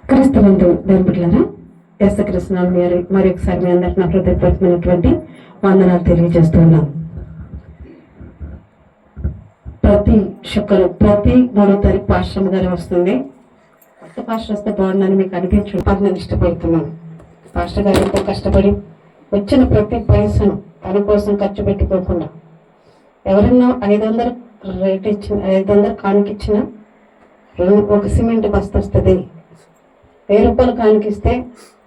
క్రీస్తునందు దేవులారా, యేసుక్రీస్తు మరి ఒకసారి మీ అందరికి నా హృదయపూర్వకమైనటువంటి వందనాలు తెలియజేస్తున్నాను. ప్రతి ప్రతి 3వ తారీఖు పాశ్రమ గారు వస్తుంది. కొత్త పాస్టర్ వస్తే బాగుందని మీకు అనిపించు నేను ఇష్టపడుతున్నాను. పాస్టర్ గారు ఎంతో కష్టపడి వచ్చిన ప్రతి పైసను తన కోసం ఖర్చు పెట్టుకోకుండా, ఎవరన్నా 500 రేట్ ఇచ్చిన 500 కానుకిచ్చిన ఒక సిమెంట్ బస్తా వస్తుంది, 1000 రూపాయలు కానుకిస్తే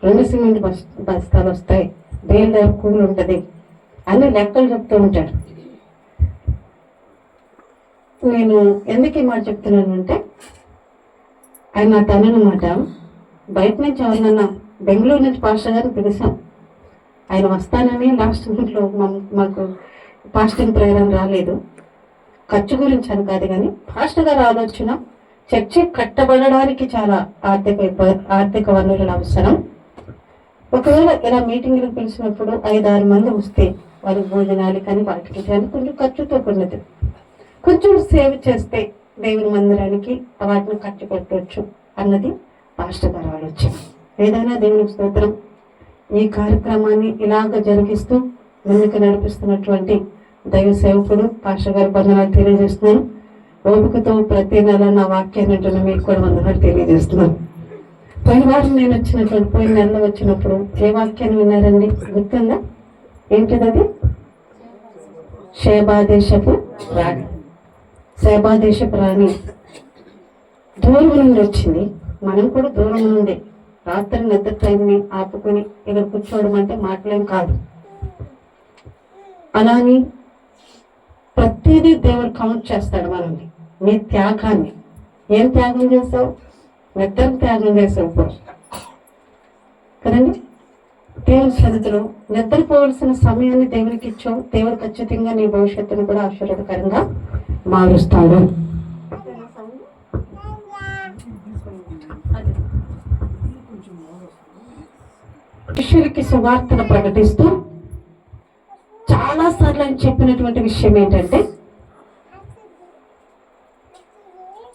2 సిమెంట్ బస్తాలు వస్తాయి, బేల్ దగ్గర కూలి ఉంటుంది అన్ని లెక్కలు చెప్తూ ఉంటాడు. నేను ఎందుకు ఈ మాట చెప్తున్నాను అంటే, ఆయన నా తననమాట బయట నుంచి ఎవరినన్నా బెంగళూరు నుంచి పాస్టర్ గారిని పిలిచాం. ఆయన వస్తానని లాస్ట్ మినిట్లో మాకు పాస్టింగ్ ప్రేరణ రాలేదు. ఖర్చు గురించి అని కాదు, కానీ పాస్టర్ గారు ఆలోచన చర్చి కట్టబడడానికి చాలా ఆర్థిక వనరుల అవసరం. ఒకవేళ ఇలా మీటింగ్లకు పిలిచినప్పుడు 5-6 మంది వస్తే వారి భోజనాలు కానీ వాటికి కానీ కొంచెం ఖర్చుతో కూడినది. కొంచెం సేవ చేస్తే దేవుని మందిరానికి వాటిని ఖర్చు పెట్టవచ్చు అన్నది పాస్టర్ గారు ఆలోచన. ఏదైనా దేవునికి స్తోత్రం. ఈ కార్యక్రమాన్ని ఇలాగ జరిగిస్తూ ముందుకు నడిపిస్తున్నటువంటి దైవ సేవకుడు పాస్టర్ గారు వందనాలు తెలియజేస్తున్నాను. ఓపికతో ప్రతి నెల నా వాక్యాన్ని వింటున్న మీకు కూడా వందనాలు తెలియజేస్తున్నాను. పోయిన నెలలో వచ్చినప్పుడు ఏ వాక్యాన్ని విన్నారండి? గుర్తుందా? ఏంటిది అది? శేబాదేశపు రాణి. శేబాదేశపు రాణి దూరం నుండి వచ్చింది. మనం కూడా దూరం నుండి రాత్రి నిద్ర టైంని ఆపుకొని ఇక్కడ కూర్చోవడం అంటే మాటలేం కాదు. అలాని ప్రతిదీ దేవుడు కౌంట్ చేస్తాడు మనల్ని. నీ త్యాగాన్ని ఏం త్యాగం చేసావు? నిద్ర త్యాగం చేసావు ఇప్పుడు కదండి. దేవుని సన్నిధిలో నిద్రపోవలసిన సమయాన్ని దేవునికి ఇచ్చావు. దేవుడు ఖచ్చితంగా నీ భవిష్యత్తును కూడా ఆశీర్వాదకరంగా మారుస్తాడు. శిష్యులకి సువార్తను ప్రకటిస్తూ చాలా సార్లు ఆయన చెప్పినటువంటి విషయం ఏంటంటే,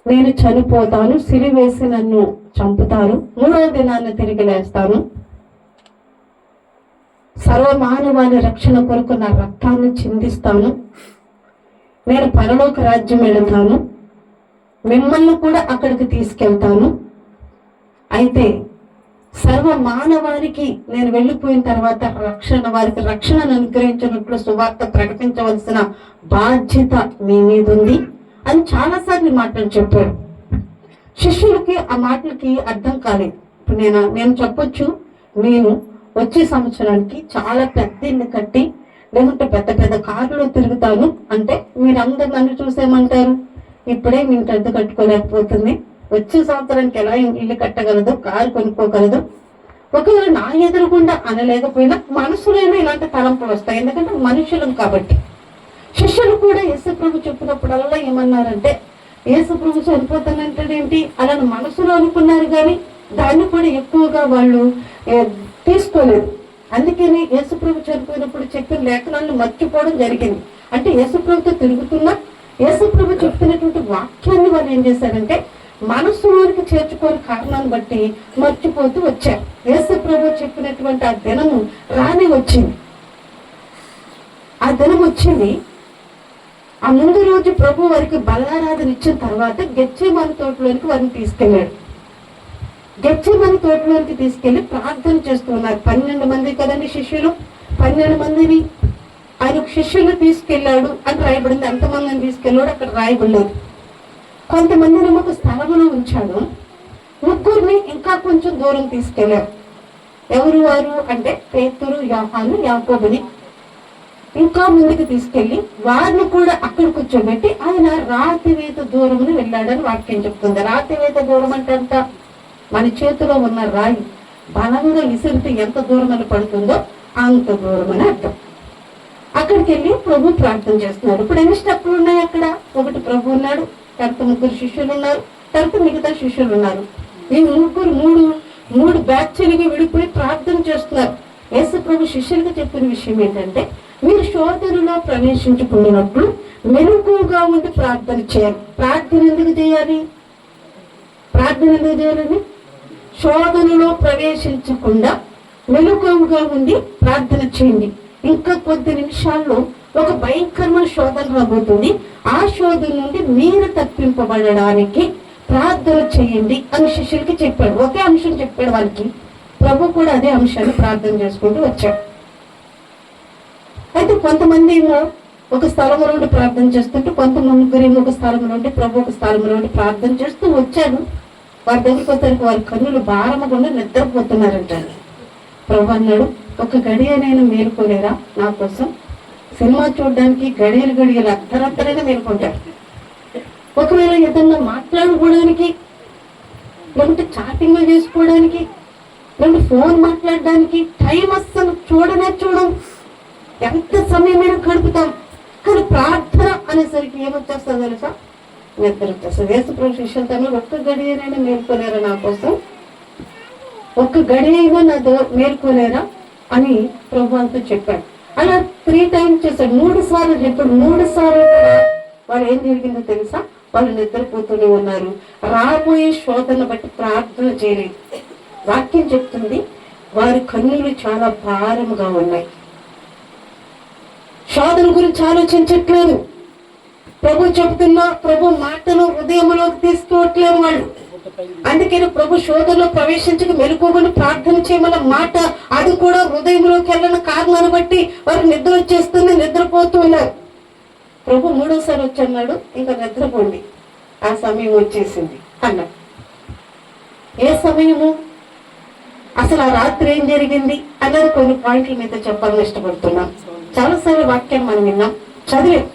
నేను చనిపోతాను, సిలువ వేసి నన్ను చంపుతారు, 3వ దినాన్ని తిరిగి లేస్తాను, సర్వమానవాళి రక్షణ కొరకు నా రక్తాన్ని చిందిస్తాను, నేను పరలోక రాజ్యం వెళతాను, మిమ్మల్ని కూడా అక్కడికి తీసుకెళ్తాను. అయితే సర్వ మానవానికి నేను వెళ్ళిపోయిన తర్వాత వారికి రక్షణను అనుగ్రహించినట్లు సువార్త ప్రకటించవలసిన బాధ్యత మీ మీద ఉంది అని చాలాసార్లు మాటలు చెప్పాడు. శిష్యులకి ఆ మాటలకి అర్థం కాలేదు. ఇప్పుడు నేను చెప్పొచ్చు, నేను వచ్చే సంవత్సరానికి చాలా పెద్ద ఇల్లు కట్టి లేకుంటే పెద్ద పెద్ద కారులో తిరుగుతాను అంటే మీరందరూ నన్ను చూసేమంటారు? ఇప్పుడే మీకు అద్దె కట్టుకోలేకపోతుంది, వచ్చే సంవత్సరానికి ఎలా ఇల్లు కట్టగలదు, కారు కొనుక్కోగలదు. ఒకవేళ నా ఎదురుగుండా అనలేకపోయినా మనసులోనే ఇలాంటి తలంపులు వస్తాయి, ఎందుకంటే మనుషులం కాబట్టి. శిష్యులు కూడా యేసుప్రభు చెప్పినప్పుడల్లా ఏమన్నారంటే, యేసుప్రభు చనిపోతానంటాడేంటి అలా మనసులో అనుకున్నారు, కానీ దాన్ని కూడా ఎక్కువగా వాళ్ళు తీసుకోలేదు. అందుకని యేసుప్రభు చనిపోయినప్పుడు చెప్పిన లేఖనాలను మర్చిపోవడం జరిగింది. అంటే యేసుప్రభుతో తిరుగుతున్నా యేసుప్రభు చెప్తున్నటువంటి వాక్యాన్ని వాళ్ళు ఏం చేశారంటే మనసులోనికి చేర్చుకోని కారణాన్ని బట్టి మర్చిపోతూ వచ్చారు. యేసుప్రభు చెప్పినటువంటి ఆ దినము రాని వచ్చింది. ఆ దినం వచ్చింది. ఆ ముందు రోజు ప్రభు వారికి బలారాధన ఇచ్చిన తర్వాత గెత్సేమనే తోటలోనికి వారిని తీసుకెళ్ళాడు. గెత్సేమనే తోటలోనికి తీసుకెళ్లి ప్రార్థన చేస్తున్నారు. 12 మంది కదండి శిష్యులు. 12 మందిని ఆయన శిష్యులు తీసుకెళ్ళాడు అని రాయబడింది. ఎంతమందిని తీసుకెళ్ళాడు అక్కడ రాయబడలేదు. కొంతమందిని ఒక స్థలంలో ఉంచాడు, 3 ఇంకా కొంచెం దూరం తీసుకెళ్లారు. ఎవరు వారు అంటే పేతురు, యోహాను, యాకోబుని ఇంకా ముందుకు తీసుకెళ్లి వారిని కూడా అక్కడ కూర్చోబెట్టి ఆయన రాతివేత దూరమును వెళ్ళాడని వాక్యం చెప్తుంది. రాతివేత దూరం అంటే అంత మన చేతిలో ఉన్న రాయి బలంగా విసిరితే ఎంత దూరం పడుతుందో అంత దూరం అని అర్థం. అక్కడికి వెళ్ళి ప్రభు ప్రార్థన చేస్తున్నాడు. ఇప్పుడు ఎన్ని స్టెప్పులు ఉన్నాయి అక్కడ? ఒకటి ప్రభు ఉన్నాడు, తర్వాత 3 శిష్యులు ఉన్నారు, తర్వాత మిగతా శిష్యులు ఉన్నారు. ఈ మూడు బ్యాచ్లుగా విడిపోయి ప్రార్థన చేస్తున్నారు. యేసు ప్రభు శిష్యులుగా చెప్పిన విషయం ఏంటంటే, మీరు శోధనలో ప్రవేశించుకున్నప్పుడు మెలకువగా ఉండి ప్రార్థన చేయాలి. ప్రార్థన ఎందుకు చేయాలి? శోధనలో ప్రవేశించకుండా మెలకువగా ఉండి ప్రార్థన చేయండి. ఇంకా కొద్ది నిమిషాల్లో ఒక భయంకరమైన శోధన రాబోతుంది. ఆ శోధన నుండి మీరు తప్పింపబడడానికి ప్రార్థన చేయండి అని శిష్యులకి చెప్పాడు. ఒకే అంశం చెప్పాడు వాళ్ళకి. ప్రభు కూడా అదే అంశాన్ని ప్రార్థన చేసుకుంటూ వచ్చాడు. అయితే కొంతమంది ఏమో ఒక స్థలంలో నుండి ప్రార్థన చేస్తుంటే, కొంతమంది ఏమో ఒక స్థలంలో నుండి ప్రభు ఒక స్థలంలో నుండి ప్రార్థన చేస్తూ వచ్చాడు. వారి దగ్గరికి వచ్చేసరికి వారి కన్నులు భారమకుండా నిద్రపోతున్నారంట. ప్రభు అన్నాడు, ఒక గడియనైనా మేలుకోలేరా నా కోసం? సినిమా చూడడానికి గడియలు అర్ధరాత్రైనా మేలుకుంటారు. ఒకవేళ ఏదన్నా మాట్లాడుకోవడానికి, లేకుంటే చాటింగ్లు చేసుకోవడానికి, లేకుంటే ఫోన్ మాట్లాడడానికి టైం అస్సలు చూడం. ఎంత సమయమైనా గడుపుతాం. కానీ ప్రార్థన అనేసరికి ఏమొచ్చేస్తుంది తెలుసా? నిద్ర వచ్చేస్తుంది. యేసుప్రభు శిష్యులతో ఒక్క గడియనైనా మేల్కోలేరా నా కోసం? ఒక్క గడియైనా నాతో మేల్కోలేరా అని ప్రభు అంతా చెప్పాడు. అలా 3 times చేశాడు. 3 సార్లు చెప్పాడు. 3 సార్లు కూడా వాళ్ళు ఏం జరిగిందో తెలుసా? వాళ్ళు నిద్రపోతూనే ఉన్నారు. రాబోయే శోధన బట్టి ప్రార్థన చేయలేదు. వాక్యం చెప్తుంది, వారి కన్నులు చాలా భారముగా ఉన్నాయి. శోధన గురించి ఆలోచించట్లేదు. ప్రభు చెప్తున్నా ప్రభు మాటలు హృదయంలోకి తీసుకోవట్లేదు వాళ్ళు. అందుకని ప్రభు శోధనలో ప్రవేశించక మెలకువని ప్రార్థన చేయమన్న మాట, అది కూడా హృదయంలోకి వెళ్ళిన కారణాన్ని బట్టి వారు నిద్ర వచ్చేస్తుంది, నిద్రపోతూ ఉన్నారు. ప్రభు 3వసారి వచ్చన్నాడు, ఇంకా నిద్రపోండి, ఆ సమయం వచ్చేసింది అన్నాడు. ఏ సమయము? అసలు ఆ రాత్రి ఏం జరిగింది అన్నది కొన్ని పాయింట్ల మీద చెప్పాలని ఇష్టపడుతున్నాం. చాలాసార్లు వాక్యాన్ని మనం విన్నాం, చదివాం.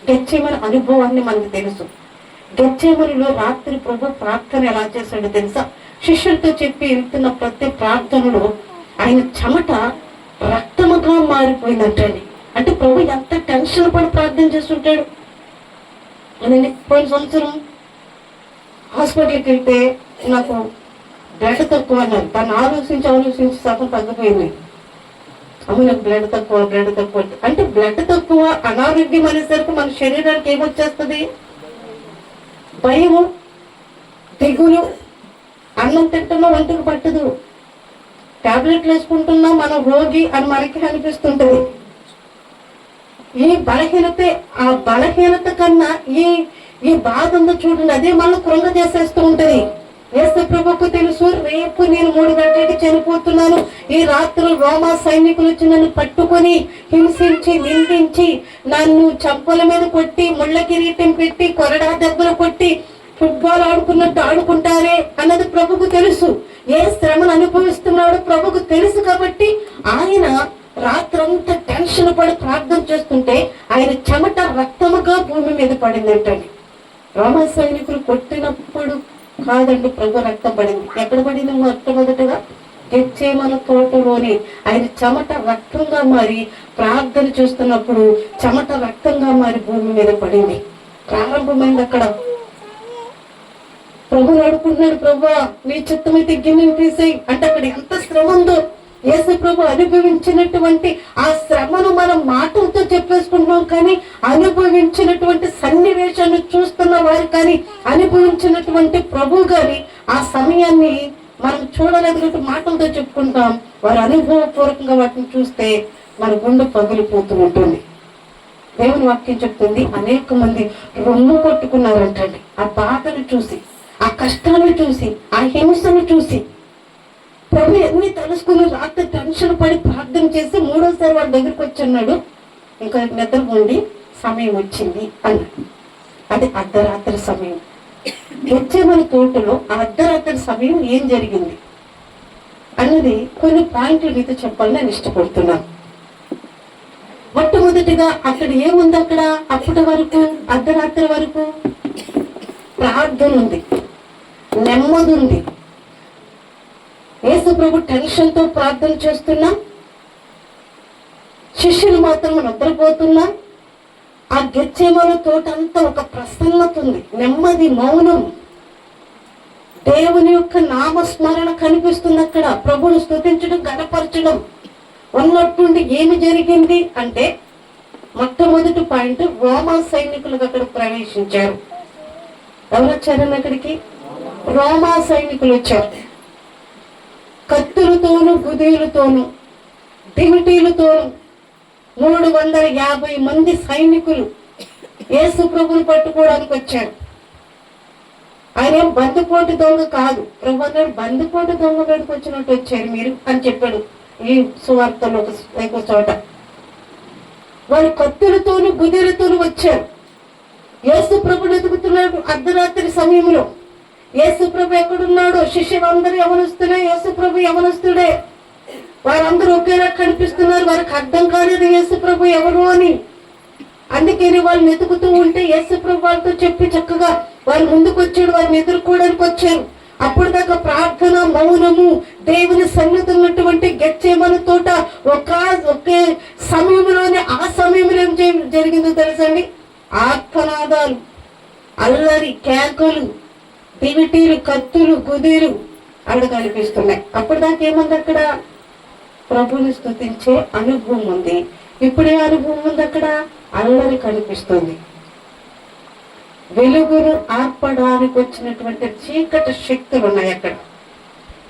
గెత్సేమని అనుభవాన్ని మనకు తెలుసు. గెత్సేమనిలో రాత్రి ప్రభు ప్రార్థన ఎలా చేశాడో తెలుసా? శిష్యులతో చెప్పి వెళ్తున్న ప్రతి ప్రార్థనలో ఆయన చెమట రక్తముగా మారిపోయిందంటండి. అంటే ప్రభు ఎంత టెన్షన్ పడి ప్రార్థన చేస్తుంటాడు. అదండి, పోయిన సంవత్సరం హాస్పిటల్కి వెళ్తే నాకు బ్లడ్ తక్కువ అన్నారు. దాన్ని ఆలోచించి సగం తగ్గిపోయింది. అమ్మ నాకు బ్లడ్ తక్కువ అంటే బ్లడ్ తక్కువ, అనారోగ్యం అనేసరికి మన శరీరానికి ఏమొచ్చేస్తుంది? భయము, దిగులు. అన్నం తింటున్నా ఒంటికి పట్టదు, టాబ్లెట్లు వేసుకుంటున్నా మనం రోగి అని మనకి అనిపిస్తుంటది. ఈ ఆ బలహీనత కన్నా ఈ బాధ ఉందో చూడండి, అదే మళ్ళీ కృంగ చేసేస్తూ ఉంటది. యేసు ప్రభువుకు తెలుసు, రేపు నేను 3 గంటలకి చనిపోతున్నాను. ఈ రాత్రి రోమా సైనికులు వచ్చి నన్ను పట్టుకొని హింసించి నిందించి నన్ను చంపల మీద కొట్టి ముళ్ళ కిరీటం పెట్టి కొరడా దెబ్బలు కొట్టి ఫుట్బాల్ ఆడుకున్నట్టు ఆడుకుంటారే అన్నది ప్రభుకు తెలుసు. ఏ శ్రమను అనుభవిస్తున్నాడో ప్రభుకు తెలుసు. కాబట్టి ఆయన రాత్రంతా టెన్షన్ పడి ప్రార్థన చేస్తుంటే ఆయన చెమట రక్తముగా భూమి మీద పడిందంటండి. రోమా సైనికులు కొట్టినప్పుడు కాదండి ప్రభు రక్తం పడింది. ఎక్కడ పడింది? మొట్టమొదటిగా గెత్సేమని తోటలోని ఆయన చెమట రక్తంగా మారి ప్రార్థన చేస్తున్నప్పుడు చెమట రక్తంగా మారి భూమి మీద పడింది. ప్రారంభమైంది అక్కడ. ప్రభు అడుగుతున్నాడు, ప్రభు నీ చిత్తమైతే గిన్నెని తీసేయి అంటే అక్కడ ఎంత శ్రమ ఉందో యేసు ప్రభు అనుభవించినటువంటి ఆ శ్రమను మనం మాటలతో చెప్పేసుకుంటున్నాం, కానీ అనుభవించినటువంటి సన్నివేశాన్ని చూస్తున్న వారు కానీ, అనుభవించినటువంటి ప్రభు గారి ఆ సమయాన్ని మనం చూడలేదు, మాటలతో చెప్పుకుంటాం. వారు అనుభవపూర్వకంగా వాటిని చూస్తే మన గుండె పగిలిపోతూ ఉంటుంది. దేవుని వాక్యం చెప్తుంది, అనేక మంది రొమ్ము కొట్టుకున్నారంటండి. ఆ బాధను చూసి, ఆ కష్టాన్ని చూసి, ఆ హింసను చూసి ప్రభు ఎన్ని తెలుసుకుని రాత్రి టెన్షన్ పడి ప్రార్థన చేసి 3వసారి వాళ్ళ దగ్గరికి వచ్చన్నాడు, ఇంకా నిద్రపోండి, సమయం వచ్చింది అన్నాడు. అది అర్ధరాత్రి సమయం. గెత్సేమని తోటలో ఆ అర్ధరాత్రి సమయం ఏం జరిగింది అన్నది కొన్ని పాయింట్లు మీతో చెప్పాలని నేను ఇష్టపడుతున్నాను. మొట్టమొదటిగా అక్కడ ఏముంది? అక్కడ అప్పటి వరకు అర్ధరాత్రి వరకు ప్రార్థన ఉంది, నెమ్మది ఉంది. యేసు ప్రభు టెన్షన్ తో ప్రార్థన చేస్తున్నా, శిష్యులు మాత్రం నిద్రపోతున్నా. ఆ గెత్సేమని తోట అంతా ఒక ప్రసన్నత ఉంది, నెమ్మది, మౌనం, దేవుని యొక్క నామస్మరణ కనిపిస్తుంది అక్కడ. ప్రభువును స్తుతించడం, గణపరచడం ఉన్నట్టుండి ఏమి జరిగింది అంటే, మొట్టమొదటి పాయింట్, రోమా సైనికులు అక్కడ ప్రవేశించారు. ఎవరు వచ్చారని అక్కడికి? రోమా సైనికులు వచ్చారు. కత్తులతోనూ గుదీలతోనూ దివిటీలతోనూ 350 మంది సైనికులు యేసు ప్రభుని పట్టుకోవడానికి వచ్చారు. ఆయన ఏం బందిపోటు దొంగ కాదు. ప్రభు అన్నాడు, బందిపోటు దొంగ మీదకి వచ్చినట్టు వచ్చారు మీరు అని చెప్పాడు ఈ సువార్తలో ఒక చోట. వారి కత్తులతోనూ గుదీలతోనూ వచ్చారు. యేసు ప్రభుని ఎదుగుతున్నాడు. అర్ధరాత్రి సమయంలో యేసు ప్రభు ఎక్కడున్నాడు? శిష్యులందరూ యవనస్తులే, యేసు ప్రభు యవనస్తుడే. వారందరూ ఒకేలా కనిపిస్తున్నారు. వారికి అర్థం కాలేదు యేసు ప్రభు ఎవరు అని. అందుకని వాళ్ళని ఎదుగుతూ ఉంటే యేసు ప్రభు వాళ్ళతో చెప్పి చక్కగా వారి ముందుకు వచ్చాడు. వారిని ఎదుర్కోవడానికి వచ్చారు. అప్పుడు దాకా ప్రార్థన, మౌనము, దేవుని సన్నిధి ఉన్నటువంటి గెత్సేమనే తోట ఒకే సమయంలోనే ఆ సమయంలో ఏం జరిగిందో తెలుసండి? ఆర్తనాదాలు, అల్లరి, కేకలు, దివిటీలు, కత్తులు, గుదీలు అక్కడ కనిపిస్తున్నాయి. అప్పుడు దాకా ఏముంది? అక్కడ ప్రభుని స్తుతించే అనుభవం ఉంది. ఇప్పుడే అనుభవం ఉంది. అక్కడ అల్లరి కనిపిస్తుంది. వెలుగును ఆర్పడానికి వచ్చినటువంటి చీకటి శక్తులు ఉన్నాయి అక్కడ.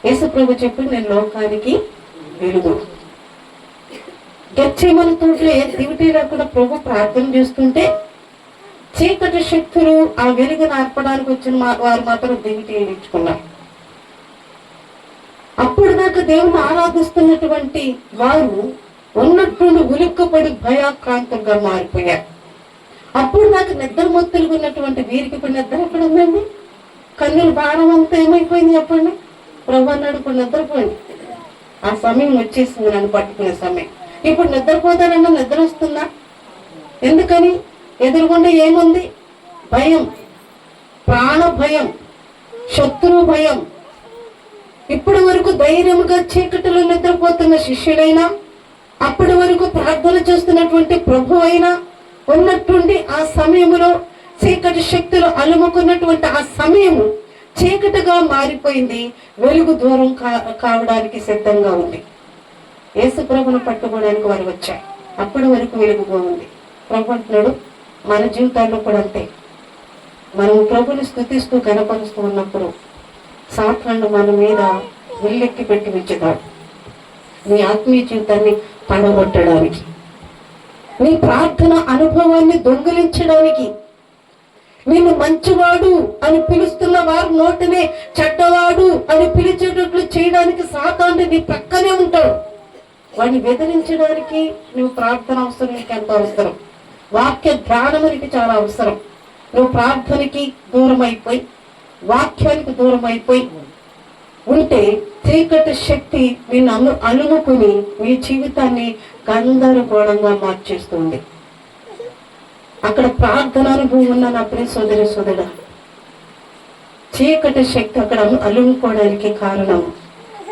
యేసు ప్రభు చెప్పి, నేను లోకానికి వెలుగు. గెత్సేమనే తోటలో దివిటీ లేకుండా ప్రభు ప్రార్థన చేస్తుంటే చీకటి శక్తులు ఆ వెలుగును ఆర్పడానికి వచ్చిన వారు మాత్రం దివిటీ ఇచ్చుకున్నారు. అప్పుడు దాకా దేవుని ఆరాధిస్తున్నటువంటి వారు ఉన్నట్టుండి ఉలిక్కపడి భయాక్రాంతంగా మారిపోయారు. అప్పుడు దాకా నిద్ర మొత్తులుగా ఉన్నటువంటి వీరికి ఇప్పుడు నిద్ర ఎక్కడ ఉందండి? కన్నుల భారం అంతా ఏమైపోయింది చెప్పండి? ప్రభు అన్నాడు, ఇప్పుడు నిద్రపోయింది. ఆ సమయం వచ్చేసింది, నన్ను పట్టుకునే సమయం. ఇప్పుడు నిద్రపోతారన్నా నిద్ర వస్తుందా? ఎందుకని? ఎదురుగుండా ఏముంది? భయం, ప్రాణ భయం, శత్రు భయం. ఇప్పటి వరకు ధైర్యంగా చీకటిలో నిద్రపోతున్న శిష్యుడైనా, అప్పటి వరకు ప్రార్థన చేస్తున్నటువంటి ప్రభు అయినా ఉన్నట్టుండి ఆ సమయంలో చీకటి శక్తులు అలుముకున్నటువంటి ఆ సమయము చీకటిగా మారిపోయింది. వెలుగు దూరం కావడానికి సిద్ధంగా ఉంది. యేసు ప్రభును పట్టుకోవడానికి వారు వచ్చారు. అప్పటి వరకు వెలుగుగా ఉంది. ప్రభు అంటున్నాడు, మన జీవితాల్లో కూడా అంతే. మనం ప్రభుని స్తుతిస్తూ గణపరుస్తూ ఉన్నప్పుడు సాతానుడు మన మీద విల్లెక్కి పెట్టి ఉంచుతాడు. నీ ఆత్మీయ జీవితాన్ని పడగొట్టడానికి, నీ ప్రార్థన అనుభవాన్ని దొంగిలించడానికి, నిన్ను మంచివాడు అని పిలుస్తున్న వారు నోటినే చెడ్డవాడు అని పిలిచేటట్లు చేయడానికి సాతానుడు నీ పక్కనే ఉంటాడు. వాడిని బెదిరించడానికి నువ్వు ప్రార్థన అవసరం. నీకు ఎంతో అవసరం. వాక్య ధ్యానం నీకు చాలా అవసరం. నువ్వు ప్రార్థనకి దూరం అయిపోయి, వాక్యానికి దూరం అయిపోయి ఉంటే చీకటి శక్తి నిన్ను అలుముకుని నీ జీవితాన్ని గందరగోళంగా మార్చేస్తుంది. అక్కడ ప్రార్థన అనుభవం ఉన్న నా ప్రియ సోదరి సోదరుడా, చీకటి శక్తి అక్కడ అలుముకోవడానికి కారణం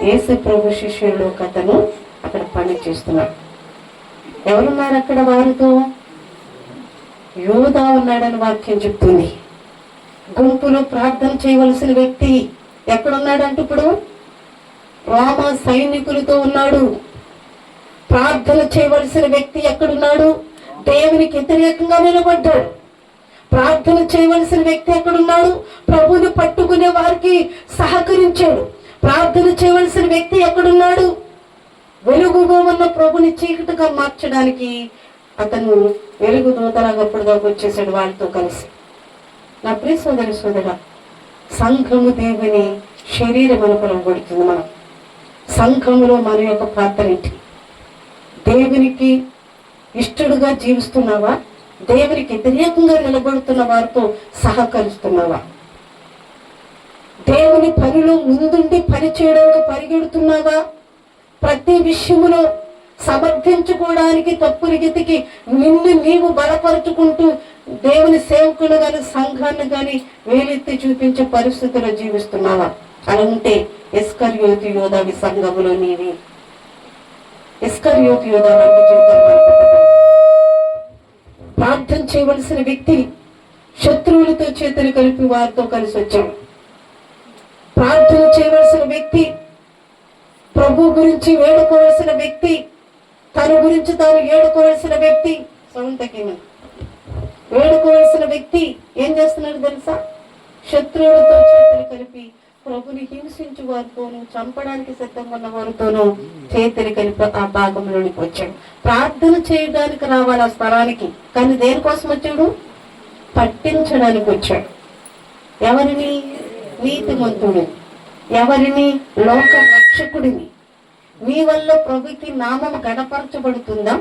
యేసు ప్రభు శిష్యులు కథను అక్కడ పని చేస్తున్నాడు. ఎవరున్నారు అక్కడ వారితో? యోధా ఉన్నాడని వాక్యం చెప్తుంది. గుంపులో ప్రార్థన చేయవలసిన వ్యక్తి ఎక్కడున్నాడంటే ఇప్పుడు రోమ సైనికులతో ఉన్నాడు. ప్రార్థన చేయవలసిన వ్యక్తి ఎక్కడున్నాడు? దేవునికి వ్యతిరేకంగా నిలబడ్డాడు. ప్రార్థన చేయవలసిన వ్యక్తి ఎక్కడున్నాడు? ప్రభుని పట్టుకునే వారికి సహకరించాడు. ప్రార్థన చేయవలసిన వ్యక్తి ఎక్కడున్నాడు? వెలుగుగా ఉన్న ప్రభుని చీకటిగా మార్చడానికి అతను వెలుగు దూతలాగా అప్పటిదాకా వచ్చేసాడు వాళ్ళతో కలిసి. నా ప్రియ సోదరి సోదరా, సంఘము దేవుని శరీరం అని పిలువబడుతుంది. మనం సంఘములో మన యొక్క పాత్ర ఏంటి? దేవునికి ఇష్టడుగా జీవిస్తున్నావా? దేవునికి వ్యతిరేకంగా నిలబడుతున్న వారితో సహకరిస్తున్నావా? దేవుని పనిలో ముందుండి పని చేయడానికి పరిగెడుతున్నావా? ప్రతి విషయములో సమర్థించుకోవడానికి తప్పులు గతికి నిన్ను నీవు బలపరుచుకుంటూ దేవుని సేవకులు గాని సంఘాన్ని గాని వేలెత్తి చూపించే పరిస్థితుల్లో జీవిస్తున్నావా? అలా ఉంటే ఇస్కరియోతు యోధా సంఘములో నీవి. ఇస్కరియోతు యోధా లాంటి జీవితం ప్రార్థన చేయవలసిన వ్యక్తి శత్రువులతో చేతులు కలిపి వారితో కలిసి వచ్చాడు. ప్రార్థన చేయవలసిన వ్యక్తి, ప్రభు గురించి వేడుకోవలసిన వ్యక్తి, తన గురించి తాను ఏడుకోవలసిన వ్యక్తి, వేడుకోవలసిన వ్యక్తి ఏం చేస్తున్నాడు తెలుసా? శత్రువులతో చేతులు కలిపి ప్రభుని హింసించు వారితోనూ చంపడానికి సిద్ధంగా ఉన్న వారితోనూ చేతులు కలిపి ఆ భాగంలోనికి వచ్చాడు. ప్రార్థన చేయడానికి రావాలి ఆ స్థలానికి, కానీ దేనికోసం వచ్చాడు? పట్టించడానికి వచ్చాడు. ఎవరిని? నీతిమంతుడు. ఎవరిని? లోక రక్షకుడిని. నీ వల్ల ప్రభుకి నామము గణపరచబడుతుందా?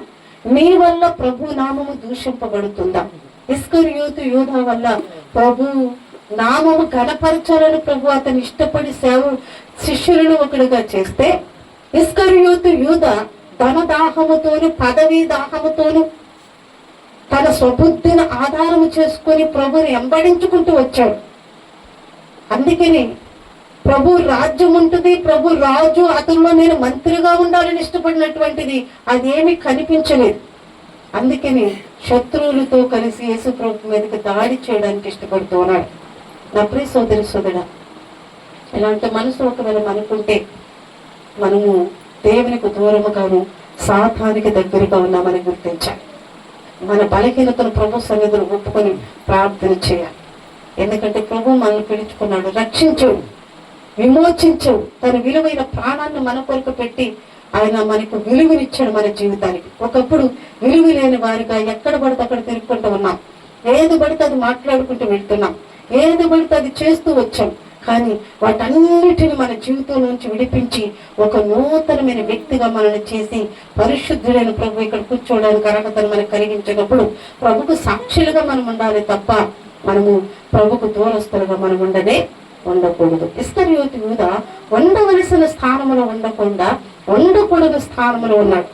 నీ వల్ల ప్రభు నామము దూషింపబడుతుందా? ఇస్కరియోతు యూదా వల్ల ప్రభు నామము గణపరచాలని ప్రభు అతను ఇష్టపడి శిష్యులను ఒకటిగా చేస్తే, ఇస్కరియోతు యూదా ధన దాహముతోను పదవీ దాహముతోను తన స్వబుద్ధిని ఆధారము చేసుకొని ప్రభుని వెంబడించుకుంటూ వచ్చాడు. అందుకని ప్రభు రాజ్యం ఉంటుంది, ప్రభు రాజు, అతనిలో నేను మంత్రిగా ఉండాలని ఇష్టపడినటువంటిది అదేమీ కనిపించలేదు. అందుకని శత్రువులతో కలిసి యేసు ప్రభు మీదకి దాడి చేయడానికి ఇష్టపడుతూ ఉన్నాడు. నా ప్రియ సోదరి సోదరుడా, ఇలాంటి మనసు ఒకవేళ మనకుంటే మనము దేవునికి దూరముగాను సాతానికి దగ్గరగా ఉన్నామని గుర్తించాలి. మన బలహీనతను ప్రభు సన్నిధిలో ఒప్పుకొని ప్రార్థన చేయాలి. ఎందుకంటే ప్రభు మనల్ని పిలుచుకున్నాడు, రక్షించాడు, విమోచించాడు, తన విలువైన ప్రాణాన్ని మన కొరకు పెట్టి ఆయన మనకు విలువనిచ్చాడు మన జీవితానికి. ఒకప్పుడు విలువ లేని వారిగా ఎక్కడ పడితే అక్కడ తిరుగుకుంటూ ఉన్నాం, ఏది పడితే అది మాట్లాడుకుంటూ వెళ్తున్నాం, ఏది పడితే అది చేస్తూ వచ్చాం. కానీ వాటన్నిటిని మన జీవితం నుంచి విడిపించి ఒక నూతనమైన వ్యక్తిగా మనల్ని చేసి పరిశుద్ధుడైన ప్రభు ఇక్కడ కూర్చోవడానికి అర్హతను మనకు కలిగించినప్పుడు ప్రభుకు సాక్షులుగా మనం ఉండాలి తప్ప మనము ప్రభుకు దూరస్తులుగా మనం ఉండకూడదు. ఇస్కరియోతు యూదా ఉండవలసిన స్థానంలో ఉండకుండా ఉండకూడని స్థానంలో ఉన్నాడు.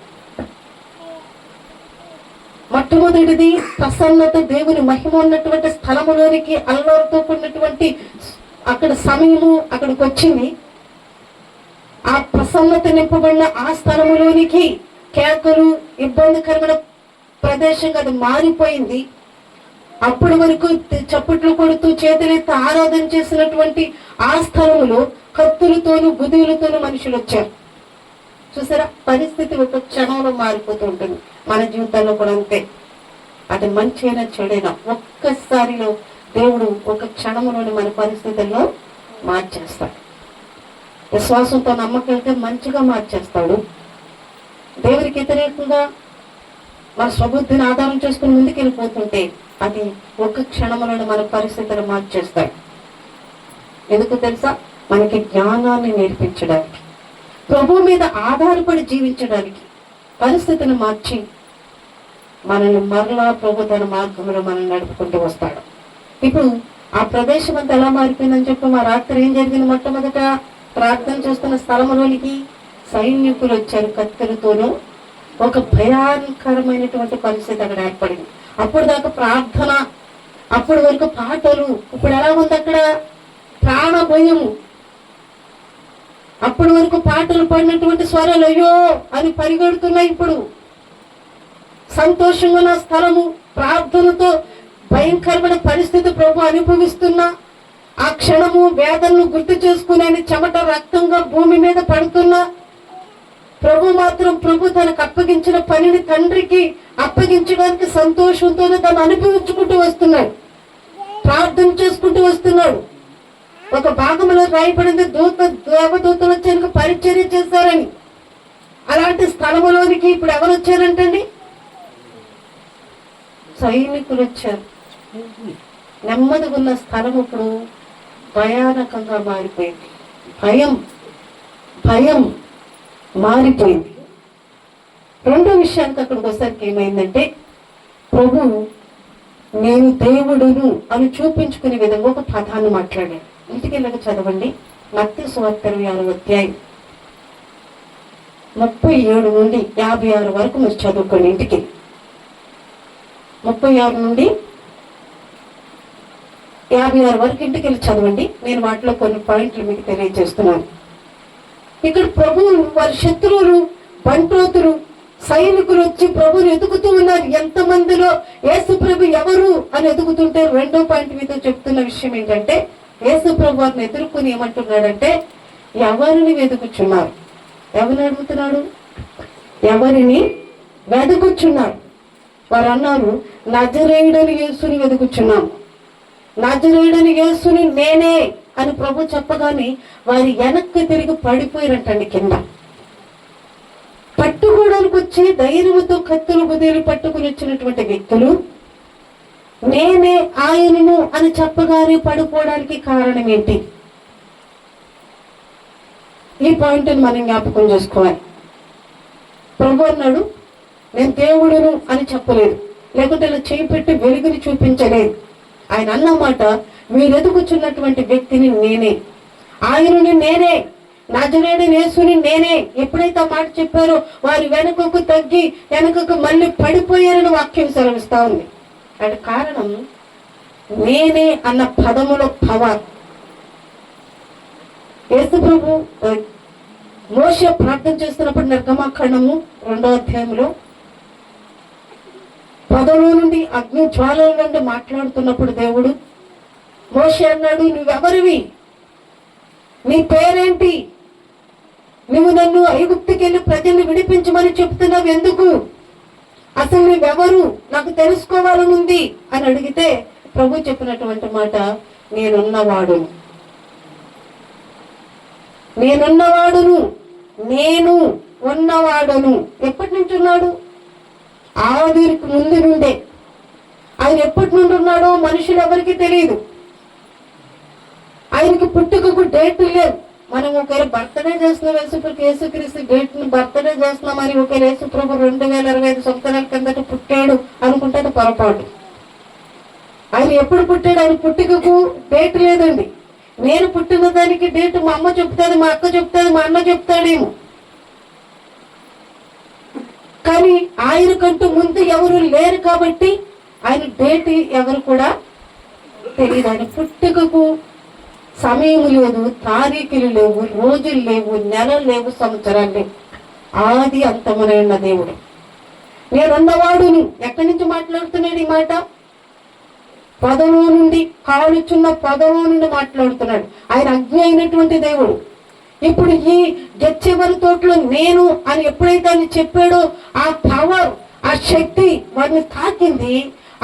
మొట్టమొదటిది ప్రసన్నత, దేవుని మహిమ ఉన్నటువంటి స్థలములోనికి అల్లరితో కూడినటువంటి అక్కడ సమయము అక్కడికి వచ్చింది. ఆ ప్రసన్నత నింపబడిన ఆ స్థలములోనికి కేకలు, ఇబ్బందికరమైన ప్రదేశంగా అది మారిపోయింది. అప్పటి వరకు చప్పట్లు కొడుతూ చేతులెత్తి ఆరాధన చేసినటువంటి ఆ స్థలములో కత్తులతోనూ గుదులతోనూ మనుషులు వచ్చారు. చూసారా, పరిస్థితి ఒక క్షణంలో మారిపోతూ ఉంటుంది. మన జీవితాల్లో కూడా అంతే. అది మంచి అయినా చెడైనా ఒక్కసారిలో దేవుడు ఒక క్షణంలోని మన పరిస్థితుల్లో మార్చేస్తాడు. విశ్వాసంతో నమ్మకంతో మంచిగా మార్చేస్తాడు. దేవునికి వ్యతిరేకంగా మన స్వబుద్ధిని ఆధారం చేసుకుని ముందుకు వెళ్ళిపోతుంటే అది ఒక క్షణంలోని మన పరిస్థితులు మార్చేస్తాడు. ఎందుకు తెలుసా? మనకి జ్ఞానాన్ని నేర్పించడానికి, ప్రభు మీద ఆధారపడి జీవించడానికి, పరిస్థితిని మార్చి మనల్ని మరలా ప్రభు తన మార్గంలో మనల్ని నడుపుకుంటూ వస్తాడు. ఇప్పుడు ఆ ప్రదేశం అంతా ఎలా మారిపోయిందని చెప్పి మా రాత్రి ఏం జరిగింది? మొట్టమొదట ప్రార్థన చేస్తున్న స్థలంలోనికి సైనికులు వచ్చారు కత్తులతోనూ. ఒక భయంకరమైనటువంటి పరిస్థితి అక్కడ ఏర్పడింది. అప్పుడు దాకా ప్రార్థన, అప్పటి వరకు పాటలు, ఇప్పుడు ఎలా ఉంది అక్కడ? ప్రాణ భయము. అప్పటి వరకు పాటలు పడినటువంటి స్వరాలు అయ్యో అని పరిగెడుతున్నాయి. ఇప్పుడు సంతోషంగా ఉన్న స్థలము, ప్రార్థనతో భయంకరమైన పరిస్థితి ప్రభు అనుభవిస్తున్నా ఆ క్షణము వేదనను గుర్తు చేసుకుని చెమట రక్తంగా భూమి మీద పడుతున్నా ప్రభు మాత్రం ప్రభు తనకు అప్పగించిన పనిని తండ్రికి అప్పగించడానికి సంతోషంతోనే తను అనుభవించుకుంటూ వస్తున్నాడు, ప్రార్థన చేసుకుంటూ వస్తున్నాడు. ఒక భాగంలో రాయబడింది దేవదూతలు వచ్చి పరిచర్య చేశారని. అలాంటి స్థలములోనికి ఇప్పుడు ఎవరు వచ్చారంటండి? సైనికులు వచ్చారు. నెమ్మదిగా ఉన్న స్థలం ఇప్పుడు భయానకంగా మారిపోయింది. భయం మారిపోయింది. రెండో విషయానికి అక్కడికి వచ్చేసరికి ఏమైందంటే, ప్రభు నేను దేవుడును అని చూపించుకునే విధంగా ఒక పదాన్ని మాట్లాడాడు. ఇంటికి వెళ్ళక చదవండి. మత్తయి సువార్త 26వ అధ్యాయం 37 నుండి 56 వరకు మీరు చదువుకోండి. ఇంటికి 36 నుండి 56 వరకు ఇంటికి వెళ్ళి చదవండి. నేను వాటిలో కొన్ని పాయింట్లు మీకు తెలియజేస్తున్నాను. ఇక్కడ ప్రభువు వారి శత్రువులు, బంట్రోతులు, సైనికులు వచ్చి ప్రభుని ఎదుగుతూ ఉన్నారు. ఎంతమందిలో యేసు ప్రభు ఎవరు అని ఎదుగుతుంటే రెండో పాయింట్ మీతో చెప్తున్న విషయం ఏంటంటే, యేసు ప్రభు వారిని ఎదుర్కొని ఏమంటున్నాడంటే, ఎవరిని వెతుకుచున్నారు? ఎవరిని అడుగుతున్నాడు? ఎవరిని వెతుకుచున్నారు? వారు అన్నారు, నజరేయుడని యేసుని వెతుకుచున్నాం. నజరేయుడని యేసుని నేనే అని ప్రభు చెప్పగానే వారి వెనక్కి తిరిగి పడిపోయారంటండి కింద. పట్టుకోవడానికి వచ్చి ధైర్యంతో కత్తులు బుదేలు పట్టుకుని వచ్చినటువంటి వ్యక్తులు నేనే ఆయనను అని చెప్పగానే పడిపోవడానికి కారణం ఏంటి? ఈ పాయింట్ని మనం జ్ఞాపకం చేసుకోవాలి. ప్రభు అన్నాడు, నేను దేవుడును అని చెప్పలేదు, లేకుంటే ఇలా చేయి పెట్టి వెలుగుని చూపించలేదు. ఆయన అన్నమాట, మీరు ఎదుగుచున్నటువంటి వ్యక్తిని నేనే, ఆయనని నేనే, నజరేయుడైన యేసుని నేనే. ఎప్పుడైతే ఆ మాట చెప్పారో వారి వెనుకకు తగ్గి వెనుకకు మళ్ళీ పడిపోయారని వాక్యం సెలవిస్తా ఉంది. అంటే కారణం నేనే అన్న పదములో పవర్. యేసు ప్రభు మోషే ప్రార్థన చేస్తున్నప్పుడు నిర్గమకాండము 2వ అధ్యాయంలో 10 నుండి అగ్ని జ్వాలల నుండి మాట్లాడుతున్నప్పుడు దేవుడు మోషే అన్నాడు, నువ్వెవరివి, నీ పేరేంటి, నువ్వు నన్ను ఐగుప్తుకి వెళ్ళి ప్రజల్ని విడిపించమని చెప్తున్నావు ఎందుకు, అసలు నువ్వెవరు నాకు తెలుసుకోవాలనుంది అని అడిగితే ప్రభు చెప్పినటువంటి మాట, నేనున్నవాడును, నేనున్నవాడును, నేను ఉన్నవాడును. ఎప్పటి నుంచి ఉన్నాడు? ఆదికి ముందు నుండే. ఆయన ఎప్పటి నుండి ఉన్నాడో మనుషులు ఎవరికి తెలియదు. ఆయనకి పుట్టుకకు డేట్ లేవు. మనం ఒకవేళ బర్త్డే చేస్తున్నాం, యేసుక్రీస్తు డేట్ని బర్త్డే చేస్తున్నామని ఒకవేళ యేసుప్రభు 2025 సంవత్సరాల కిందట పుట్టాడు అనుకుంటే అది పొరపాటు. ఆయన ఎప్పుడు పుట్టాడు? ఆయన పుట్టుకకు డేట్ లేదండి. నేను పుట్టిన దానికి డేట్ మా అమ్మ చెప్తాది, మా అక్క చెప్తాది, మా అన్న చెప్తాడేమో, కానీ ఆయనకంటూ ముందు ఎవరు లేరు కాబట్టి ఆయన డేట్ ఎవరు కూడా తెలియదు. ఆయన పుట్టుకకు సమయం లేదు, తారీఖులు లేవు, రోజులు లేవు, నెలలు లేవు, సంవత్సరాలు లేవు. ఆది అంతమునైన దేవుడు. నేనున్నవాడును. ఎక్కడి నుంచి మాట్లాడుతున్నాడు ఈ మాట? 10 నుండి, కాలుచున్న 10 నుండి మాట్లాడుతున్నాడు. ఆయన అగ్ని అయినటువంటి దేవుడు. ఇప్పుడు ఈ గెత్సేమనే తోటలో నేను అని ఎప్పుడైతే ఆయన చెప్పాడో ఆ పవర్, ఆ శక్తి వారిని తాకింది.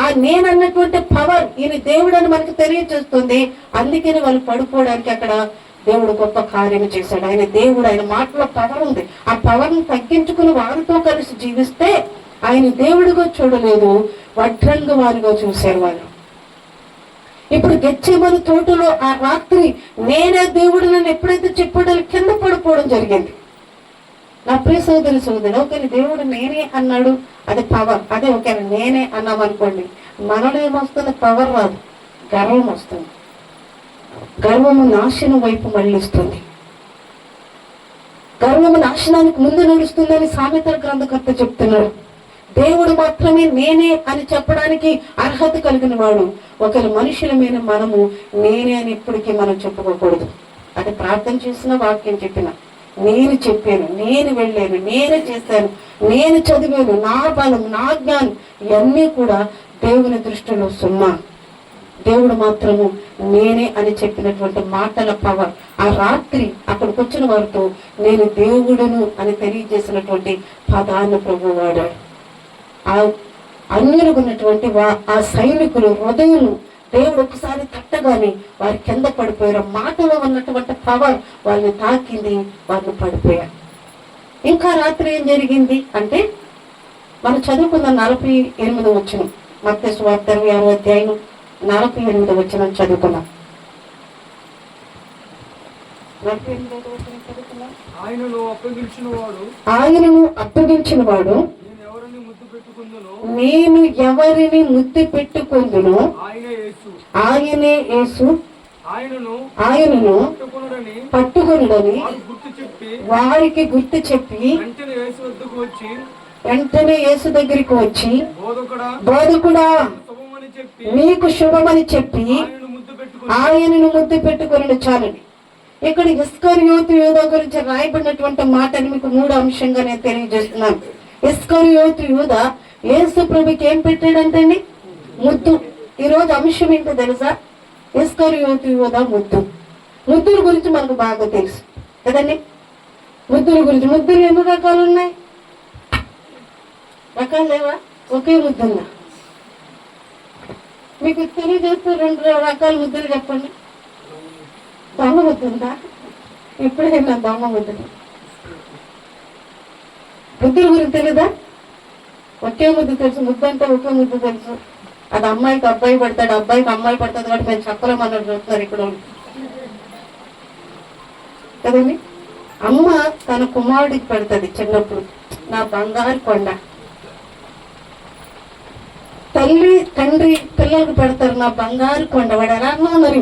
ఆ నేను అన్నటువంటి పవర్ ఈయన దేవుడు అని మనకు తెలియజేస్తుంది. అందుకని వాళ్ళు పడిపోవడానికి అక్కడ దేవుడు గొప్ప కార్యం చేశాడు. ఆయన దేవుడు, ఆయన మాటలో పవర్ ఉంది. ఆ పవర్ని తగ్గించుకుని వారితో కలిసి జీవిస్తే ఆయన దేవుడిగా చూడలేదు, వడ్రంగ వారిగా చూశారు వాళ్ళు. ఇప్పుడు గెత్సేమనే తోటలో ఆ రాత్రి నేనే దేవుడు నన్ను ఎప్పుడైతే చెప్పాడో కింద పడిపోవడం జరిగింది. నా ప్రియ సోదరి ఒకరి దేవుడు నేనే అన్నాడు, అది పవర్. అదే ఒకవేళ నేనే అన్నామనుకోండి, మనలో ఏమొస్తుంది? పవర్ రాదు, గర్వం వస్తుంది. గర్వము నాశనం వైపు మళ్ళిస్తుంది. గర్వము నాశనానికి ముందు నడుస్తుందని సామెతల గ్రంథకర్త చెప్తున్నాడు. దేవుడు మాత్రమే నేనే అని చెప్పడానికి అర్హత కలిగిన వాడు. ఒకరి మనుషుల మీద మనము నేనే అని ఎప్పటికీ మనం చెప్పుకోకూడదు. అది ప్రార్థన చేసిన, వాక్యం చెప్పిన, నేను చెప్పాను, నేను వెళ్ళాను, నేను చేశాను, నేను చదివాను, నా బలం, నా జ్ఞానం ఇవన్నీ కూడా దేవుని దృష్టిలో సున్నా. దేవుడు మాత్రము నేనే అని చెప్పినటువంటి మాటల పవర్. ఆ రాత్రి అక్కడికి వచ్చిన వారితో నేను దేవుడును అని తెలియజేసినటువంటి పదాన్ని ప్రభు వాడాడు. ఆ అన్యులకు ఉన్నటువంటి ఆ సైనికులు హృదయం దేవుడు ఒకసారి తట్టగానే వారి కింద పడిపోయారు. మాటలో ఉన్నటువంటి పవర్ వాళ్ళని తాకింది, వాళ్ళు పడిపోయారు. ఇంకా రాత్రి ఏం జరిగింది అంటే మనం చదువుకున్న 48వ వచనం, మత్తయి సువార్త 26వ అధ్యాయం 48వ వచనం చదువుకున్నాం. 48వ వచనం చదువుకున్నాం. ఆయనను అప్పగించిన వాడు నేను ఎవరిని ముద్దు పెట్టుకుందునో ఆయనే యేసు, ఆయనను పట్టుకొనుడని వారికి గుర్తు చెప్పి వెంటనే యేసు దగ్గరికి వచ్చి బోధకుడా నీకు శుభమని చెప్పి ఆయనను ముద్దు పెట్టుకొనుడు చాలని. ఇక్కడ ఇస్కరియోతు యూదా గురించి రాయబడినటువంటి మాటని మీకు 3 అంశంగా నేను తెలియజేస్తున్నాను. ఇస్కరియోతు యూదా యేసు ప్రభుకి ఏం పెట్టాడంటండి? ముద్దు. ఈరోజు అంశం ఏంటో తెలుసా? ఇస్కరియోతు యూదా ముద్దు. ముద్దుల గురించి మనకు బాగా తెలుసు కదండి. ముద్దుల గురించి, ముద్దులు ఎన్ని రకాలు ఉన్నాయి? రకాలు లేవా? ఒకే ముద్దు ఉందా? మీకు తెలియజేస్తూ 2 రకాల ముద్దులు చెప్పండి. దొంగ ముద్దు ఉందా? ఎప్పుడైనా దొంగ ముద్దులు ముద్దుల గురించి తెలీదా? ఒకే ముద్దు తెలుసు, ముద్దు అంటే ఒకే ముద్దు తెలుసు. అది అమ్మాయికి అబ్బాయి పడతాడు, అబ్బాయికి అమ్మాయి పడుతుంది కాబట్టి మేము చెప్పలేమన్నట్టు చూస్తున్నారు ఇక్కడ కదండి. అమ్మ తన కుమారుడికి పెడుతుంది చిన్నప్పుడు, నా బంగారు కొండ. తల్లి తండ్రి పిల్లలకు పెడతారు, నా బంగారు కొండ. వాడు ఎలా మరి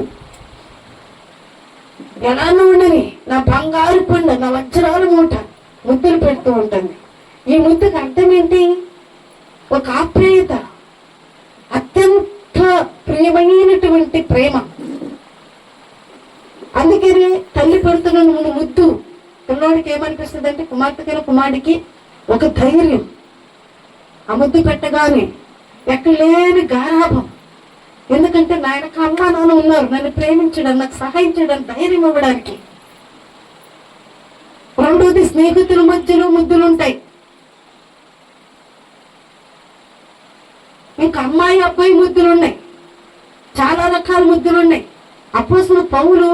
ఎలానో ఉండని నా బంగారు కొండ, నా వజ్రాల మూట ముద్దులు పెడుతూ ఉంటుంది. ఈ ముద్దుకు అర్థం ఏంటి? ఒక ఆప్యాయత, అత్యంత ప్రియమైనటువంటి ప్రేమ. అందుకని తల్లి పెడుతున్న ముద్దు పిల్లోడికి ఏమనిపిస్తుంది అంటే, కుమార్తెకైనా కుమారుడికి ఒక ధైర్యం. ఆ ముద్దు పెట్టగానే ఎక్కడ లేని గారాభం. ఎందుకంటే నాయనకు అమ్మా నాన్న ఉన్నారు, నన్ను ప్రేమించడం, నాకు సహాయం చేయడం, ధైర్యం ఇవ్వడానికి. రెండోది, స్నేహితుల మధ్యలో ముద్దులు ఉంటాయి. ఇంకా అమ్మాయి అబ్బాయి ముద్దులు ఉన్నాయి, చాలా రకాల ముద్దులు ఉన్నాయి. అపోస్తలుడు పౌలు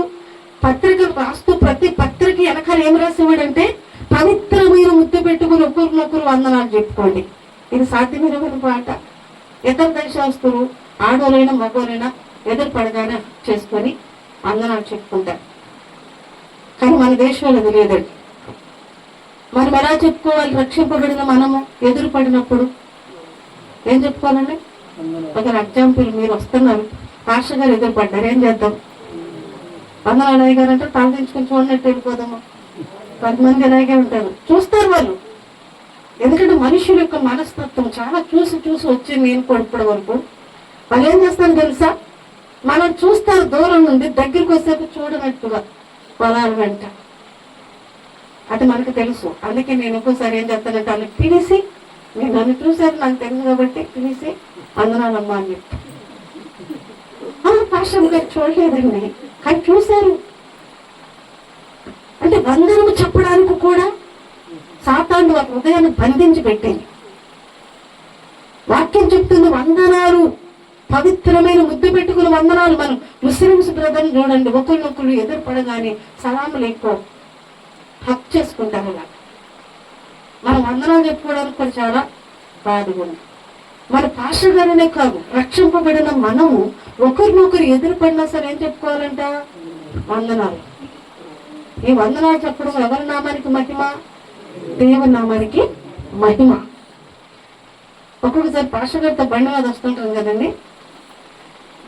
పత్రికలు రాస్తూ ప్రతి పత్రిక వెనకాల ఏం రాసేవాడంటే, పవిత్రమైన ముద్దు పెట్టుకుని ఒకరినొకరు వందనాలు చెప్పుకోండి. ఇది సాధ్యమైన పాట. ఇతర దేశస్తులు ఆడోలైనా మగోలైనా ఎదురు పడగానే చేసుకొని వందనాలు చెప్పుకుంటారు. కానీ మన దేశంలో అది లేదండి. మనం ఎలా చెప్పుకోవాలి? రక్షింపబడిన మనము ఎదురు పడినప్పుడు ఏం చెప్పుకోవాలండి? ఒక ఎగ్జాంపుల్, మీరు వస్తున్నారు, పాస్టర్ గారు ఎదురు పడ్డారు, ఏం చేద్దాం? వందనాలు అయ్యగారంటే తల దించుకొని చూడనట్టు వెళ్ళిపోదాము. 10 మంది ఇలాగే ఉంటారు, చూస్తారు వాళ్ళు. ఎందుకంటే మనుషుల యొక్క మనస్తత్వం చాలా చూసి చూసి వచ్చింది. నేను ఇప్పటి వరకు వాళ్ళు ఏం చేస్తారు తెలుసా? మనం చూస్తారు దూరం నుండి, దగ్గరికి వచ్చేపు చూడనట్టుగా పొలాల వెంట. అది మనకు తెలుసు. అందుకే నేను ఒక్కోసారి ఏం చెప్తానంటే, వాళ్ళని పిలిచి, మీరు నన్ను చూసారు నాకు తెలుసు కాబట్టి పిలిచి వందనాలమ్మా అని చెప్తా. పాస్టర్ గారు చూడలేదండి, కానీ చూశారు అంటే వందనము చెప్పడానికి కూడా సాతాను ఒక హృదయాన్ని బంధించి పెట్టింది. వాక్యం చెప్తుంది వందనాలు, పవిత్రమైన ముద్దు పెట్టుకుని వందనాలు. మనం ముస్లిమ్స్ బ్రదర్ని చూడండి, ఒకరినొకరు ఎదురు పడగానే సలాములు ఎక్కువ హక్ చేసుకుంటారు. అలా మనం వందనాలు చెప్పుకోవడానికి కూడా చాలా బాధగా ఉంది. మన పాస్టర్ గారనే కాదు, రక్షింపబడిన మనము ఒకరినొకరు ఎదురు పడినా సరే ఏం చెప్పుకోవాలంట? వందనాలు. ఈ వందనాలు చెప్పడం ఎవరి నామానికి మహిమ? దేవుని నామానికి మహిమ. ఒక్కొక్కసారి పాస్టర్ గారితో బండి మీద వస్తుంటారు కదండి,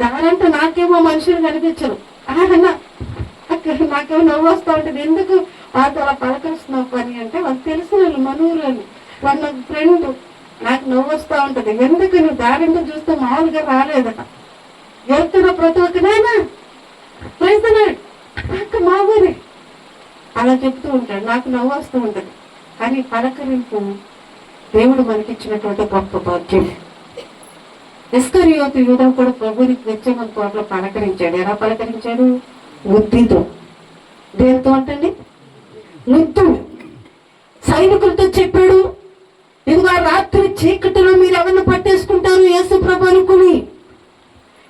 దానంటే నాకేమో మనుషులు కనిపించరు. నాకేమో నవ్వు వస్తూ ఉంటుంది, ఎందుకు వాళ్ళతో అలా పలకరిస్తున్నావు పని అంటే, వాళ్ళు తెలిసిన వాళ్ళు, మనూరు అని, వాళ్ళ ఫ్రెండ్. నాకు నవ్వు వస్తూ ఉంటుంది, ఎందుకు నువ్వు దారింటో చూస్తే మామూలుగా రాలేదట. వెళ్తున్న ప్రతి ఒక్కనైనా ప్రయత్నాడు అక్క మా ఊరే అలా చెప్తూ ఉంటాడు, నాకు నవ్వు వస్తూ ఉంటుంది. కానీ పలకరింపు దేవుడు మనకిచ్చినటువంటి గొప్ప భాగ్యం. ఇస్కరియోతు యూదా కూడా ప్రభువుని తెచ్చేమని తోటలో పలకరించాడు. ఎలా పలకరించాడు? ముద్దుతో. దేనితో అంటండి? ముద్దు. సైనికులతో చెప్పాడు, ఇదిగో రాత్రి చీకటిలో మీరు ఎవరిని పట్టేసుకుంటారు? యేసు ప్రభు అనుకుని.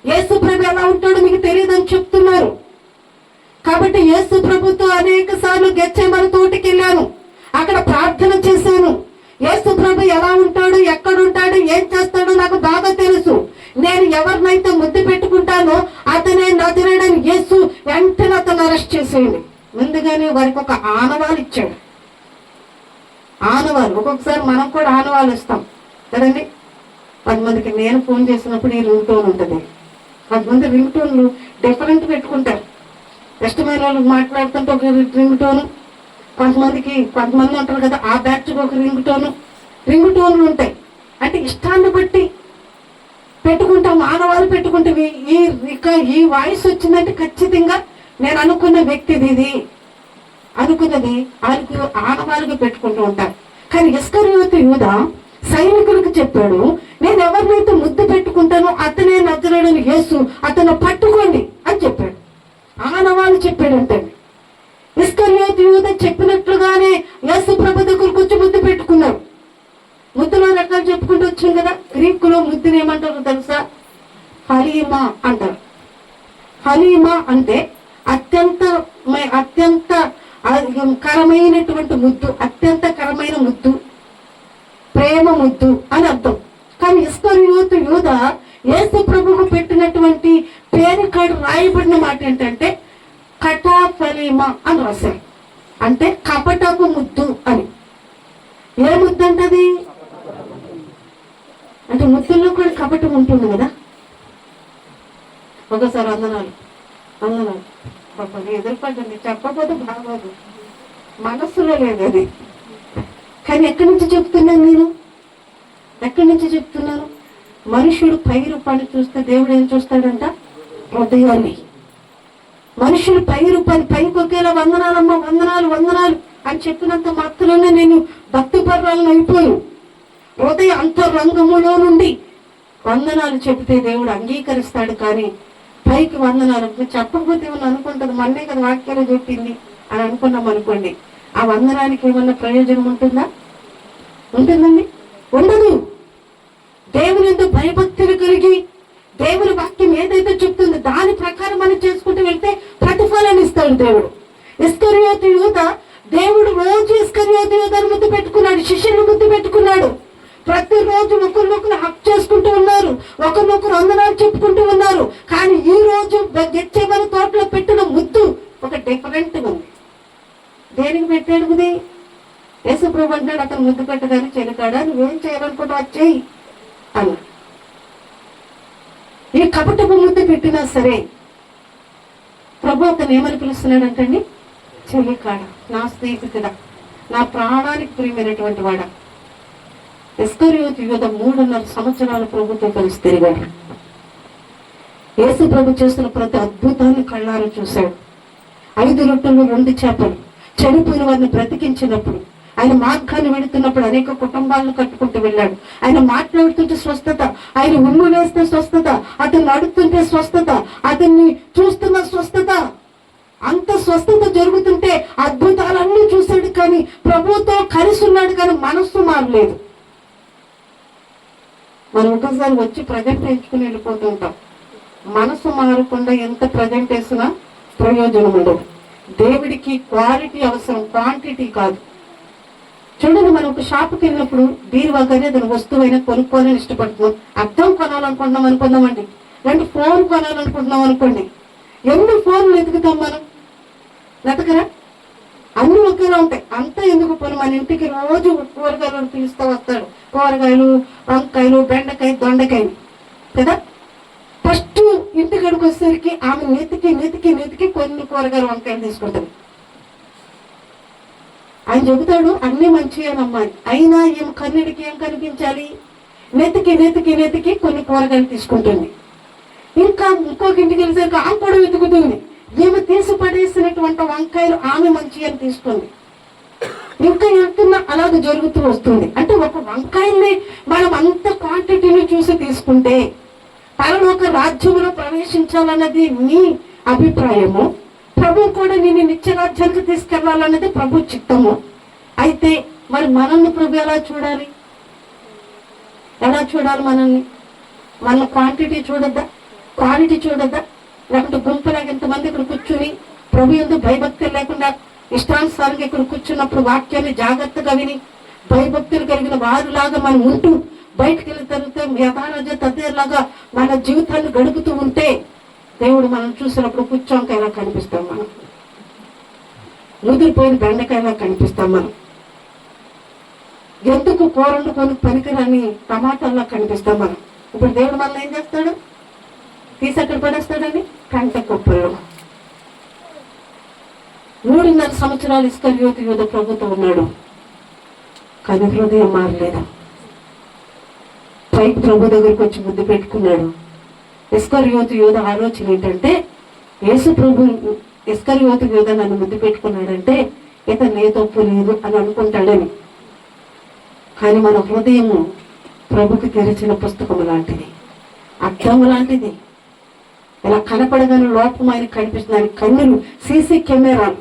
యేసు ప్రభు ఎలా ఉంటాడో మీకు తెలియదని చెప్తున్నారు. కాబట్టి యేసు ప్రభుతో అనేక సార్లు గెత్సేమని తోటికి వెళ్ళాను, అక్కడ ప్రార్థన చేశాను. యేసు ప్రభు ఎలా ఉంటాడు, ఎక్కడుంటాడు, ఏం చేస్తాడో నాకు బాగా తెలుసు. నేను ఎవరినైతే ముద్దు పెట్టుకుంటానో అతనే నజరేయుడైన యేసు. వెంటనే అతను అరెస్ట్ చేసేయండి. ముందుగానే వారికి ఒక ఆనవాలు ఇచ్చాడు. ఆనవాలు, ఒక్కొక్కసారి మనం కూడా ఆనవాలు ఇస్తాం కదండి. 10 మందికి నేను ఫోన్ చేసినప్పుడు ఈ రింగ్ టోన్ ఉంటుంది. 10 మంది రింగ్ టోన్లు డిఫరెంట్ పెట్టుకుంటారు. ఇష్టమైన వాళ్ళకి మాట్లాడుతుంటే ఒక రింగ్ టోను, కొంతమంది ఉంటారు కదా, ఆ బ్యాచ్కి ఒక రింగ్ టోన్లు ఉంటాయి. అంటే ఇష్టాన్ని బట్టి పెట్టుకుంటాం, ఆనవాళ్ళు పెట్టుకుంటాం. ఈ వాయిస్ వచ్చిందంటే ఖచ్చితంగా నేను అనుకున్న వ్యక్తిది, ఇది అనుకున్నది ఆనవాళ్ళుగా పెట్టుకుంటూ ఉంటారు. కానీ ఇస్కరియోతు యూదా సైనికులకు చెప్పాడు, నేను ఎవరినైతే ముద్దు పెట్టుకుంటానో అతనే నజరేయుడైన యేసు, అతను పట్టుకోండి అని చెప్పాడు. ఆనవాళ్ళు చెప్పాడంటే ఇస్కరియోతు యూదా చెప్పినట్లుగానే యేసు ప్రభు దగ్గరకు వచ్చి ముద్దు పెట్టుకున్నాడు. ముద్దులో రకాలు చెప్పుకుంటూ వచ్చింది కదా. గ్రీకులో ముద్దుని ఏమంటారు తెలుసా? హలీమా అంటారు. హలీమా అంటే అత్యంత అత్యంత కరమైనటువంటి ముద్దు, అత్యంత కరమైన ముద్దు, ప్రేమ ముద్దు అని అర్థం. కానీ ఇస్కరియోతు యూదా యేసు ప్రభువు పెట్టినటువంటి పేరు కాడు రాయబడిన మాట ఏంటంటే కటాఫలీమా అని రాశారు. అంటే కపటపు ముద్దు అని. ఏ ముద్దు అంటది అంటే ముద్దుల్లో కూడా కపటం ఉంటుంది కదా. ఒకసారి వందనాలు ఎదురుపడ్డండి, చెప్పకపోతే బాగోదు, మనస్సులో లేదు అది. కానీ ఎక్కడి నుంచి చెప్తున్నాను నేను, ఎక్కడి నుంచి చెప్తున్నాను? మనుషుడు పై రూపాన్ని చూస్తే దేవుడు ఏం చూస్తాడంట? హృదయాన్ని. మనుషులు పై రూపాన్ని పైకి ఒకేలా వందనాలమ్మా వందనాలు వందనాలు అని చెప్పినంత మాత్రమే నేను భక్తి పర్వాలను అయిపోయాను. హృదయ అంతరంగములో నుండి వందనాలు చెబితే దేవుడు అంగీకరిస్తాడు. కానీ పైకి వందనాలు చెప్పకపోతే ఏమన్నా అనుకుంటుంది, మన్నే కదా వాక్యాలు చెప్పింది అని అనుకున్నాం అనుకోండి, ఆ వందనానికి ఏమన్నా ప్రయోజనం ఉంటుందా? ఉంటుందండి? ఉండదు. దేవుని ఎందుకు భయభక్తులు కలిగి దేవుని వాక్యం ఏదైతే చెప్తుందో దాని ప్రకారం మనం చేసుకుంటూ వెళ్తే ప్రతిఫలాన్ని ఇస్తాడు దేవుడు. ఇస్కరియోతు యూదా, దేవుడు రోజు ఇస్కరియోతు యూదాను ముద్దు పెట్టుకున్నాడు, శిష్యులను ముద్దు పెట్టుకున్నాడు. ప్రతిరోజు ఒకరినొకరు హక్ చేసుకుంటూ ఉన్నారు, ఒకరినొకరు వందనాలు చెప్పుకుంటూ ఉన్నారు. కానీ ఈ రోజు గెచ్చేమని తోటలో పెట్టిన ముద్దు ఒక డిఫరెంట్గా ఉంది. దేనికి పెట్టాడు ఇది? యేసుప్రభు అంటాడు, అతను ముద్దు పెట్టగానే చెలికాడా నువ్వేం చేయాలనుకుంటా వచ్చేయి అన్న. ఈ కపటపు ముద్దు పెట్టినా సరే ప్రభు అతను ఏమని పిలుస్తున్నాడంటండి? చెలికాడ, నా స్నేహితుడా, నా ప్రాణానికి ప్రియమైనటువంటి వాడా. ఇస్కరియోతు యూదా 3.5 సంవత్సరాల ప్రభుత్వం కలిసి తిరిగాడు. యేసు ప్రభు చేస్తున్న ప్రతి అద్భుతాన్ని కళ్ళారా చూశాడు. 5 రొట్టెలు 2 చేపలు చనిపోయిన వారిని బ్రతికించినప్పుడు, ఆయన మార్గాన్ని వెళుతున్నప్పుడు అనేక కుటుంబాలను కట్టుకుంటూ వెళ్ళాడు. ఆయన మాట్లాడుతుంటే స్వస్థత, ఆయన ఉమ్ము వేస్తే స్వస్థత, అతన్ని అడుగుతుంటే స్వస్థత, అతన్ని చూస్తున్న స్వస్థత, అంత స్వస్థత జరుగుతుంటే అద్భుతాలన్నీ చూశాడు. కానీ ప్రభుతో కలిసి ఉన్నాడు, కానీ మనస్సు మారలేదు. మనం ఒకసారి వచ్చి ప్రజెంట్ వేయించుకుని వెళ్ళిపోతుంటాం. మనసు మారకుండా ఎంత ప్రజెంట్ వేసినా ప్రయోజనం ఉండదు. దేవుడికి క్వాలిటీ అవసరం, క్వాంటిటీ కాదు. చూడండి, మనం ఒక షాప్కి వెళ్ళినప్పుడు బీరువా కానీ దాని వస్తువైనా కొనుక్కోవాలని ఇష్టపడుతున్నాం. అర్థం కొనాలనుకుంటున్నాం అనుకుందామండి, 2 ఫోన్ కొనాలనుకుంటున్నాం అనుకోండి, ఎన్ని ఫోన్లు వెతుకుతాం మనం? వెతకరా? అన్ని ఒకేలా ఉంటాయి. అంతా ఎందుకు పోను, మన ఇంటికి రోజు కూరగాయలు పిలుస్తూ వస్తాడు, కూరగాయలు, వంకాయలు, బెండకాయ, దొండకాయలు కదా. ఫస్ట్ ఇంటికి వచ్చేసరికి ఆమె నెతికి కొన్ని కూరగాయలు, వంకాయలు తీసుకుంటుంది. ఆయన చెబుతాడు అన్ని మంచిగానమ్మా, అయినా ఏం కన్నుడికి ఏం కనిపించాలి? నెతికి కొన్ని కూరగాయలు తీసుకుంటుంది. ఇంకా ఇంకొక ఇంటికి వెళ్ళేసరికి ఆమె కూడా వెతుకుతుంది. ఈమె తీసి పడేసినటువంటి వంకాయలు ఆమె మంచి అని తీసుకుంది. ఇంకా వెళ్తున్నా అలాగే జరుగుతూ వస్తుంది. అంటే ఒక వంకాయల్ని మనం అంత క్వాంటిటీని చూసి తీసుకుంటే పరలోక రాజ్యంలో ప్రవేశించాలన్నది నీ అభిప్రాయము, ప్రభు కూడా నేను నిత్య రాజ్యానికి తీసుకెళ్లాలన్నది ప్రభు చిత్తము. అయితే మరి మనల్ని ప్రభు ఎలా చూడాలి? మనల్ని మన క్వాంటిటీ చూడద్దా, క్వాలిటీ చూడద్దా? లేకుంటే గుంపులాగా ఎంతమంది ఇక్కడ కూర్చుని ప్రభు ఎందుకు భయభక్తులు లేకుండా ఇష్టానుసారంగా ఇక్కడ కూర్చున్నప్పుడు వాక్యాన్ని జాగ్రత్తగా విని భయభక్తులు కలిగిన వారిలాగా మనం ఉంటూ బయటకు వెళ్ళి తరిగితే యథారాజ తదేలాగా మన జీవితాన్ని గడుపుతూ ఉంటే దేవుడు మనం చూసినప్పుడు పుచ్చంకాయలా కనిపిస్తాం, మనం ముదిరిపోయిన బెండకాయలా కనిపిస్తాం, మనం ఎందుకు కూరండుకొని పనికిరాని టమాటాల్లా కనిపిస్తాం మనం. ఇప్పుడు దేవుడు మనల్ని ఏం చేస్తాడు? తీసి అక్కడ పడేస్తాడని కంట కుప్పల్లో. 3.5 సంవత్సరాలు ఇస్కరియోతు యూదా ప్రభుతో ఉన్నాడు, కానీ హృదయం మారలేదు. పైకి ప్రభు దగ్గరికి వచ్చి ముద్దు పెట్టుకున్నాడు. ఇస్కరియోతు యూదా ఆలోచన ఏంటంటే, యేసు ప్రభు ఇస్కరియోతు యూదా నన్ను ముద్దు పెట్టుకున్నాడంటే ఇతను ఏ తప్పు లేదు అని అనుకుంటాడని. కానీ మన హృదయము ప్రభుకి తెరిచిన పుస్తకం లాంటిది, అర్థం లాంటిది. ఇలా కనపడగానే లోపం ఆయన కనిపిస్తుంది. కన్నులు సీసీ కెమెరాలు.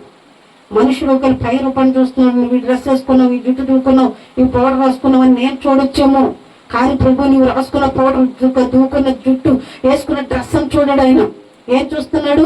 మనుషులు ఒకరు పై రూపాన్ని చూస్తున్నాడు, నువ్వు డ్రెస్ వేసుకున్నావు, ఈ జుట్టు దూకున్నావు, ఈ పౌడర్ రాసుకున్నావు అని నేను చూడొచ్చేమో. కానీ ప్రభు నువ్వు రాసుకున్న పౌడర్, దూకున్న జుట్టు, వేసుకున్న డ్రెస్ అని చూడాడు ఆయన. ఏం చూస్తున్నాడు?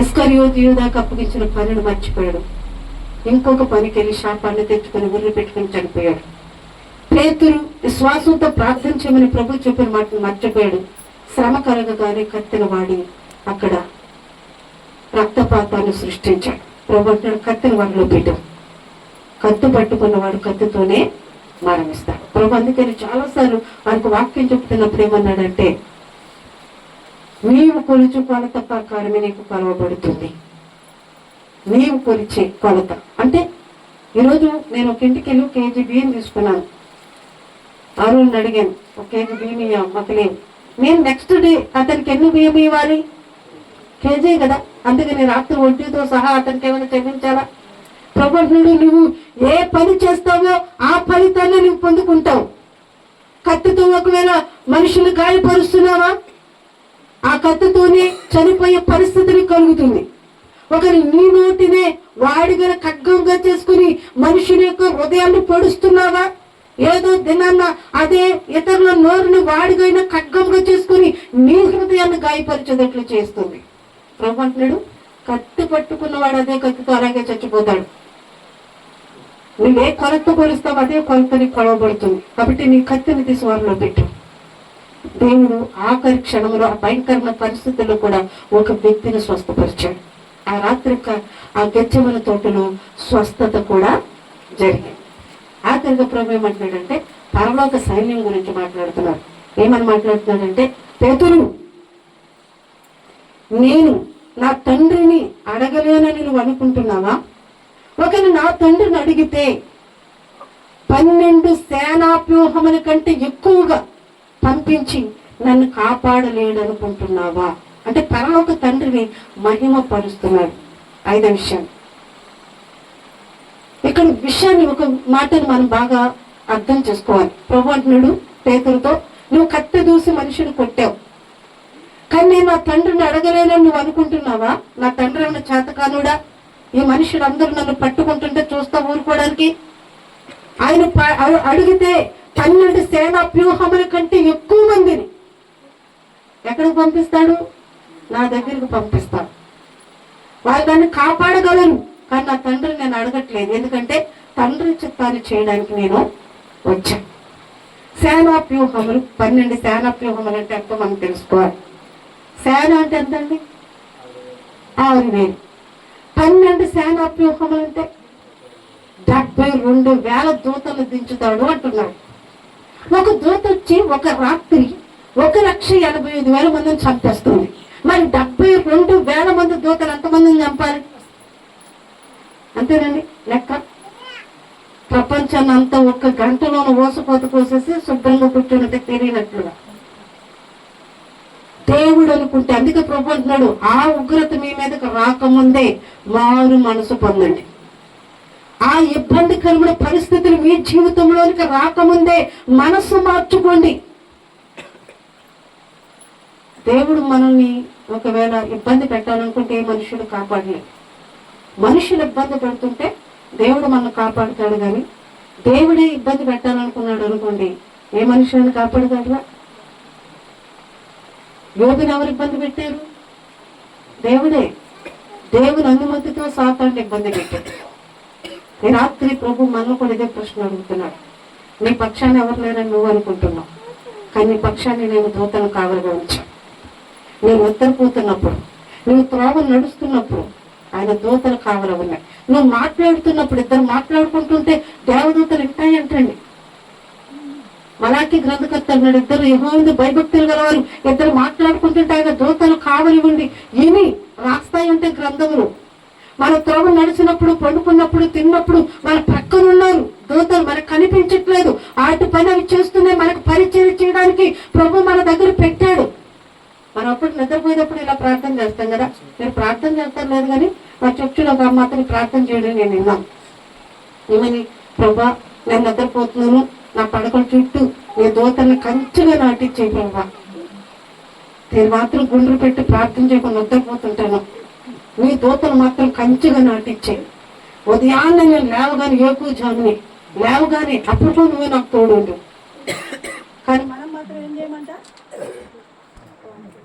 ఇస్కరియోతు యూదాకు అప్పగించిన పనిని మర్చిపోయాడు. ఇంకొక పనికి వెళ్ళి శాపాన్ని తెచ్చుకొని ఉర్రి పెట్టుకుని చనిపోయాడు. పేతురు విశ్వాసంతో ప్రార్థన చేయమని ప్రభు చెప్పిన మాటను మర్చిపోయాడు. శ్రమ కలగగానే కత్తిని వాడి అక్కడ రక్తపాతాన్ని సృష్టించాడు. ప్రభు అంటాడు, కత్తిని వాడిలో పెట్టు. కత్తి పట్టుకున్నవాడు కత్తితోనే మరణిస్తాడు. ప్రభు అందుకని చాలాసార్లు వారికి వాక్యం చెప్తున్నప్పుడు ఏమన్నాడంటే, నీవు కొలుచు కొలత ప్రకారమే నీకు కొలవబడుతుంది. నీవు కొలిచే కొలత అంటే, ఈరోజు నేను ఒక ఇంటికి వెళ్ళి 1 కేజీ బియ్యం తీసుకున్నాను. అరుణ్ అడిగాను, 1 కేజీ బియ్యం అమ్మకి లేవు. నేను నెక్స్ట్ డే అతనికి ఎన్ని బియ్యం ఇవ్వాలి? కేజీ కదా. అందుకని రాత్రి వడ్డీతో సహా అతనికి ఏమైనా చెల్లించాలా? ప్రభుత్వుడు, నువ్వు ఏ పని చేస్తావో ఆ ఫలితాన్ని నువ్వు పొందుకుంటావు. కత్తితో ఒకవేళ మనుషులు గాయపరుస్తున్నావా, ఆ కత్తితోనే చనిపోయే పరిస్థితిని కలుగుతుంది. ఒకరి నీ నోటినే వాడిగా ఖడ్గంగా చేసుకుని మనుషుని యొక్క హృదయాన్ని పొడుస్తున్నావా, ఏదో దినాన్న అదే ఇతరుల నోరుని వాడిగైనా ఖడ్గంగా చేసుకుని నీ హృదయాన్ని గాయపరిచేటట్లు చేస్తుంది. ప్రభు అంటున్నాడు, కత్తి పట్టుకున్నవాడు అదే కత్తితో అలాగే చచ్చిపోతాడు. నువ్వే కొలత కొలుస్తావు అదే కొలతని కొలవబడుతుంది. కాబట్టి నీ కత్తిని తీసి వారిలో పెట్టు. దేవుడు ఆఖరి క్షణంలో ఆ భయంకరమైన పరిస్థితుల్లో కూడా ఒక వ్యక్తిని స్వస్థపరిచాడు. ఆ రాత్రి ఆ గెచ్చమల తోటలో స్వస్థత కూడా జరిగింది. ఆఖరిగా ప్రభు ఏమంటున్నాడంటే, పరలోక సైన్యం గురించి మాట్లాడుతున్నాడు. ఏమని మాట్లాడుతున్నాడంటే, పేతురు, నేను నా తండ్రిని అడగలేనని నువ్వు అనుకుంటున్నావా? ఒకరు నా తండ్రిని అడిగితే 12 సేనాప్యూహముల కంటే ఎక్కువగా పంపించి నన్ను కాపాడలేడనుకుంటున్నావా? అంటే పరలోక తండ్రిని మహిమ పరుస్తున్నాడు. 5వ విషయం, ఇక్కడ విషయాన్ని ఒక మాటను మనం బాగా అర్థం చేసుకోవాలి. ప్రభు అంటున్నాడు పేతురుతో, నువ్వు కత్తి దూసి మనిషిని కొట్టావు, కానీ నేను నా తండ్రిని అడగలేనని నువ్వు అనుకుంటున్నావా? నా తండ్రి అన్న చేతకానుడా, ఈ మనుషులు అందరూ నన్ను పట్టుకుంటుంటే చూస్తా ఊరుకోవడానికి? ఆయన అడిగితే 12 సేనాప్యూహముల కంటే ఎక్కువ మందిని ఎక్కడికి పంపిస్తాడు? నా దగ్గరికి పంపిస్తాడు. వాళ్ళు దాన్ని కాపాడగలరు, కానీ నా తండ్రిని నేను అడగట్లేదు. ఎందుకంటే తండ్రి చిత్తాన్ని చేయడానికి నేను వచ్చాను. సేనాప్యూహములు 12 సేనాప్యూహములు అంటే ఎంతో మనం తెలుసుకోవాలి. సేన అంటే ఎంతండి? 6,000. 12 సేనాప్యూహములు అంటే 72,000 దూతలు దించుతాడు అంటున్నాడు. ఒక దూత వచ్చి ఒక రాత్రి 1,85,000 మందిని చంపేస్తుంది. మరి 72,000 మంది దూతలు ఎంతమందిని చంపాలి? అంతేనండి లెక్క. ప్రపంచాన్ని అంతా 1 గంటలోనే ఓసపోత కోసేసి శుభ్రంగా కూర్చున్నట్టే తెలియనట్లుగా దేవుడు అనుకుంటే, అందుకే ప్రభు అంటున్నాడు, ఆ ఉగ్రత మీ మీదకి రాకముందే మారు మనసు పొందండి. ఆ ఇబ్బందికరమైన పరిస్థితులు మీ జీవితంలోనికి రాకముందే మనసు మార్చుకోండి. దేవుడు మనల్ని ఒకవేళ ఇబ్బంది పెట్టాలనుకుంటే ఏ మనుషుడు కాపాడలేదు. మనుషులు ఇబ్బంది పెడుతుంటే దేవుడు మనల్ని కాపాడుతాడు. కానీ దేవుడే ఇబ్బంది పెట్టాలనుకున్నాడు అనుకోండి, ఏ మనుషులను కాపాడుతాడుగా? యోగుని ఎవరు ఇబ్బంది పెట్టారు? దేవుడే. దేవుని అనుమతితో సాతాన్ని ఇబ్బంది పెట్టాడు. ఈ రాత్రి ప్రభు మనల్ని కూడా ఇదే ప్రశ్న అడుగుతున్నాడు. నీ పక్షాన్ని ఎవరు లేరని నువ్వు అనుకుంటున్నావు, కానీ నీ పక్షాన్ని నేను దూతను కావలిగా ఉంచాను. నువ్వు నిద్రపోతున్నప్పుడు, నువ్వు త్రోవలు నడుస్తున్నప్పుడు ఆయన దూతలు కావలి ఉన్నాయి. నువ్వు మాట్లాడుతున్నప్పుడు, ఇద్దరు మాట్లాడుకుంటుంటే దేవదూతలు ఉంటాయంటండి. మలాకి గ్రంథకర్త అన్నాడు, ఇద్దరు యెహోవాయందు భయభక్తులు గలవారు ఇద్దరు మాట్లాడుకుంటుంటే ఆయన దూతలు కావలి ఉండి ఇని రాస్తాయంటే గ్రంథములు. మన త్రోవ నడిచినప్పుడు, పండుకున్నప్పుడు, తిన్నప్పుడు మన పక్కనున్నారు దూతలు, మనకు కనిపించట్లేదు. ఆటి పని అవి చేస్తున్నాయి, మనకు పరిచయం చేయడానికి ప్రభు మన దగ్గర పెట్టాడు. మనం అప్పుడు నిద్రపోయేటప్పుడు ఇలా ప్రార్థన చేస్తాం కదా. నేను ప్రార్థన చేస్తాను లేదు, కానీ మా చర్చిలో ఒక అమ్మ అతను ప్రార్థన చేయడం నేను విన్నాను. ఏమని? ప్రభా, నేను నిద్రపోతున్నాను, నా పడకల చుట్టూ నీ దూతల్ని కంచుగా నాటించే ప్రభా. నేను మాత్రం గుండ్రు పెట్టి ప్రార్థన చేయకుండా నిద్రపోతుంటాను, నీ దూతలు మాత్రం కంచుగా నాటించే. ఉదయాన్నే నేను లేవగానే, ఏకూజాన్ని లేవగానే అప్పుడు నువ్వే నాకు తోడు. కానీ మనం మాత్రం ఏం చేయమంట?